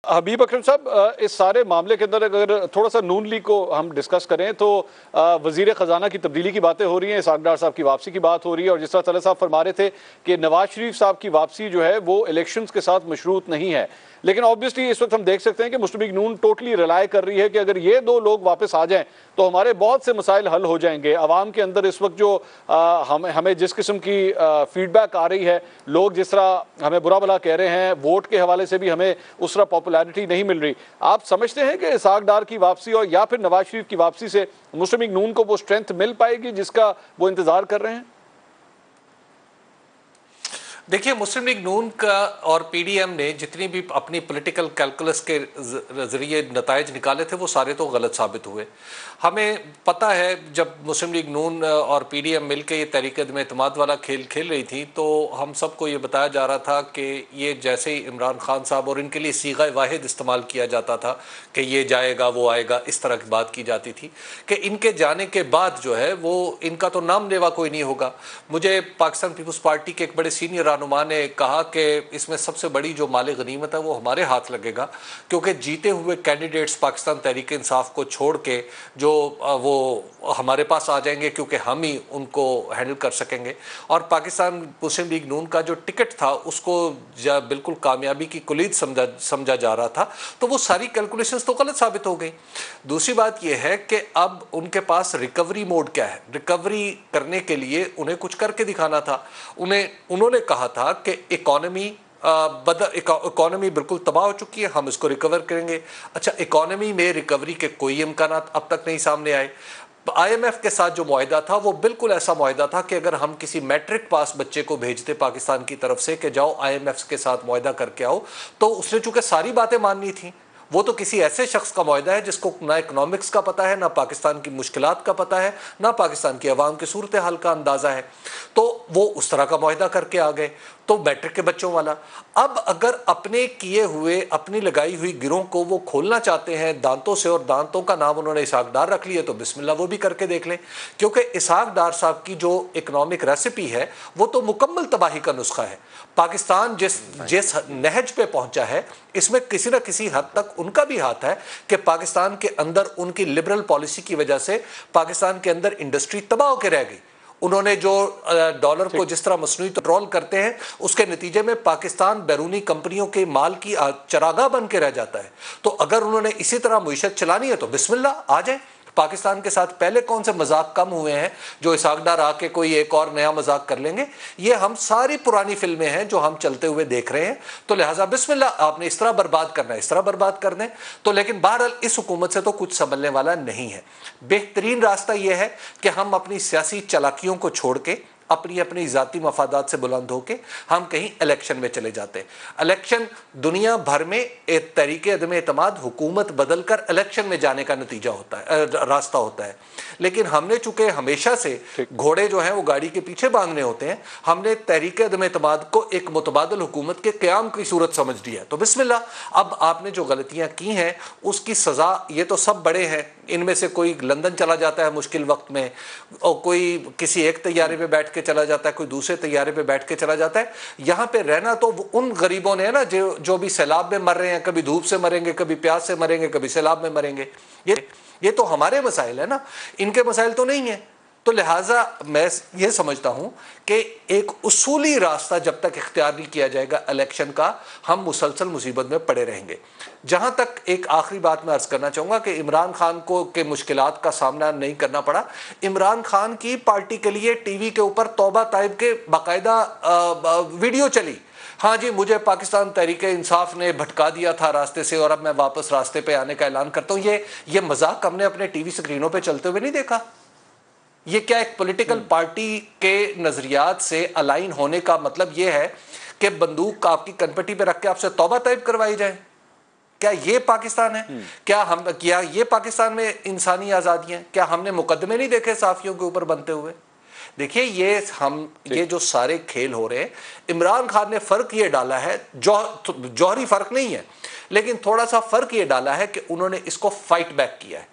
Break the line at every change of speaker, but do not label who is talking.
حبیب اکرم صاحب، اس سارے معاملے کے اندر اگر تھوڑا سا نون لیگ کو ہم ڈسکس کریں تو وزیر خزانہ کی تبدیلی کی باتیں ہو رہی ہیں، اسحاق ڈار صاحب کی واپسی کی بات ہو رہی ہے، اور جس طرح طلعت صاحب فرما رہے تھے کہ نواز شریف صاحب کی واپسی جو ہے وہ الیکشنز کے ساتھ مشروط نہیں ہے، لیکن آبویسلی اس وقت ہم دیکھ سکتے ہیں کہ مسلم لیگ نون ٹوٹلی ریلائی کر رہی ہے کہ اگر یہ دو لوگ واپس آ جائیں تو ہمارے بہت سے مسائل حل ہو جائیں گے۔ عوام کے اندر اس وقت جو ہمیں جس قسم کی فیڈ بیک آ رہی ہے، لوگ جس طرح ہمیں برا بھلا کہہ رہے ہیں، ووٹ کے حوالے سے بھی ہمیں اس طرح پاپولیرٹی نہیں مل رہی، آپ سمجھتے ہیں کہ اسحاق ڈار کی واپسی اور یا پھر نواز شریف کی واپسی سے مسلم لیگ نون کو وہ اسٹرینتھ مل پائے گی جس کا وہ انتظار کر رہے ہیں؟
دیکھیے، مسلم لیگ نون کا اور پی ڈی ایم نے جتنی بھی اپنی پولیٹیکل کیلکولس کے ذریعے نتائج نکالے تھے وہ سارے تو غلط ثابت ہوئے۔ ہمیں پتہ ہے جب مسلم لیگ نون اور پی ڈی ایم مل کے یہ تحریک عدم اعتماد والا کھیل کھیل رہی تھی تو ہم سب کو یہ بتایا جا رہا تھا کہ یہ جیسے ہی عمران خان صاحب، اور ان کے لیے صیغہ واحد استعمال کیا جاتا تھا کہ یہ جائے گا وہ آئے گا، اس طرح کی بات کی جاتی تھی کہ ان کے جانے کے بعد جو ہے وہ ان کا تو نام لیوا کوئی نہیں ہوگا۔ مجھے پاکستان پیپلز پارٹی کے ایک بڑے سینئر رہنما نے کہا کہ اس میں سب سے بڑی جو مال غنیمت ہے وہ ہمارے ہاتھ لگے گا، کیونکہ جیتے ہوئے کینڈیڈیٹس پاکستان تحریک انصاف کو چھوڑ کے جو وہ ہمارے پاس آ جائیں گے، کیونکہ ہم ہی ان کو ہینڈل کر سکیں گے، اور پاکستان مسلم لیگ نون کا جو ٹکٹ تھا اس کو بالکل کامیابی کی کلید سمجھا جا رہا تھا، تو وہ ساری کیلکولیشنز تو غلط ثابت ہو گئی۔ دوسری بات یہ ہے کہ اب ان کے پاس ریکوری موڈ کیا ہے، ریکوری کرنے کے لیے انہیں کچھ کر کے دکھانا تھا۔ انہوں نے کہا تھا کہ اکانومی بالکل تباہ ہو چکی ہے، ہم اس کو ریکور کریں گے۔ اچھا، اکانومی میں ریکوری کے کوئی امکانات اب تک نہیں سامنے آئے۔ آئی ایم ایف کے ساتھ جو معاہدہ تھا وہ بالکل ایسا معاہدہ تھا کہ اگر ہم کسی میٹرک پاس بچے کو بھیجتے پاکستان کی طرف سے کہ جاؤ آئی ایم ایف کے ساتھ معاہدہ کر کے آؤ، تو اس نے چونکہ ساری باتیں ماننی تھیں، وہ تو کسی ایسے شخص کا معاہدہ ہے جس کو نہ اکنامکس کا پتہ ہے، نہ پاکستان کی مشکلات کا پتہ ہے، نہ پاکستان کی عوام کی صورتحال کا اندازہ ہے، تو وہ اس طرح کا معاہدہ کر کے آ گئے، تو میٹرک کے بچوں والا۔ اب اگر اپنے کیے ہوئے، اپنی لگائی ہوئی گروہ کو وہ کھولنا چاہتے ہیں دانتوں سے، اور دانتوں کا نام انہوں نے اسحاق ڈار رکھ لیا، تو بسم اللہ وہ بھی کر کے دیکھ لیں، کیونکہ اسحاق ڈار صاحب کی جو اکنامک ریسیپی ہے وہ تو مکمل تباہی کا نسخہ ہے۔ پاکستان جس نہج پہ پہنچا ہے اس میں کسی نہ کسی حد تک ان کا بھی ہاتھ ہے کہ پاکستان کے اندر ان کی لبرل پالیسی کی وجہ سے پاکستان کے اندر انڈسٹری تباہ ہو کے رہ گئی۔ انہوں نے جو ڈالر کو جس طرح مصنوعی کنٹرول کرتے ہیں اس کے نتیجے میں پاکستان بیرونی کمپنیوں کے مال کی چراگاہ بن کے رہ جاتا ہے۔ تو اگر انہوں نے اسی طرح معیشت چلانی ہے تو بسم اللہ آ جائیں۔ پاکستان کے ساتھ پہلے کون سے مذاق کم ہوئے ہیں جو اسحاق ڈار آ کے کوئی ایک اور نیا مذاق کر لیں گے؟ یہ ہم ساری پرانی فلمیں ہیں جو ہم چلتے ہوئے دیکھ رہے ہیں، تو لہٰذا بسم اللہ، آپ نے اس طرح برباد کرنا ہے اس طرح برباد کر دیں۔ تو لیکن بہرحال اس حکومت سے تو کچھ سنبھلنے والا نہیں ہے۔ بہترین راستہ یہ ہے کہ ہم اپنی سیاسی چالاکیوں کو چھوڑ کے، اپنی ذاتی مفادات سے بلند ہو کے ہم کہیں الیکشن میں چلے جاتے ہیں۔ الیکشن دنیا بھر میں ایک تحریک عدم اعتماد حکومت بدل کر الیکشن میں جانے کا نتیجہ ہوتا ہے، راستہ ہوتا ہے، لیکن ہم نے چونکہ ہمیشہ سے گھوڑے جو ہیں وہ گاڑی کے پیچھے باندھنے ہوتے ہیں، ہم نے تحریک عدم اعتماد کو ایک متبادل حکومت کے قیام کی صورت سمجھ لیا ہے۔ تو بسم اللہ، اب آپ نے جو غلطیاں کی ہیں اس کی سزا، یہ تو سب بڑے ہیں، ان میں سے کوئی لندن چلا جاتا ہے مشکل وقت میں، اور کوئی کسی ایک طیارے پہ بیٹھ کے چلا جاتا ہے، کوئی دوسرے طیارے پہ بیٹھ کے چلا جاتا ہے۔ یہاں پہ رہنا تو ان غریبوں نے ہے نا جو بھی سیلاب میں مر رہے ہیں، کبھی دھوپ سے مریں گے، کبھی پیاس سے مریں گے، کبھی سیلاب میں مریں گے۔ یہ تو ہمارے مسائل ہیں نا، ان کے مسائل تو نہیں ہیں۔ تو لہٰذا میں یہ سمجھتا ہوں کہ ایک اصولی راستہ جب تک اختیار نہیں کیا جائے گا الیکشن کا، ہم مسلسل مصیبت میں پڑے رہیں گے۔ جہاں تک ایک آخری بات میں عرض کرنا چاہوں گا کہ عمران خان کو کے مشکلات کا سامنا نہیں کرنا پڑا، عمران خان کی پارٹی کے لیے ٹی وی کے اوپر توبہ طائب کے باقاعدہ ویڈیو چلی، ہاں جی مجھے پاکستان تحریک انصاف نے بھٹکا دیا تھا راستے سے اور اب میں واپس راستے پہ آنے کا اعلان کرتا ہوں۔ یہ مذاق ہم نے اپنے ٹی وی سکرینوں پہ چلتے ہوئے نہیں دیکھا۔ یہ کیا ایک پولیٹیکل پارٹی کے نظریات سے الائن ہونے کا مطلب یہ ہے کہ بندوق آپ کی کنپٹی پہ رکھ کے آپ سے توبہ طائب کروائی جائے؟ کیا یہ پاکستان ہے؟ کیا یہ پاکستان میں انسانی آزادیاں؟ کیا ہم نے مقدمے نہیں دیکھے صحافیوں کے اوپر بنتے ہوئے؟ دیکھیے یہ جو سارے کھیل ہو رہے ہیں، عمران خان نے فرق یہ ڈالا ہے، جوہری فرق نہیں ہے لیکن تھوڑا سا فرق یہ ڈالا ہے کہ انہوں نے اس کو فائٹ بیک کیا ہے۔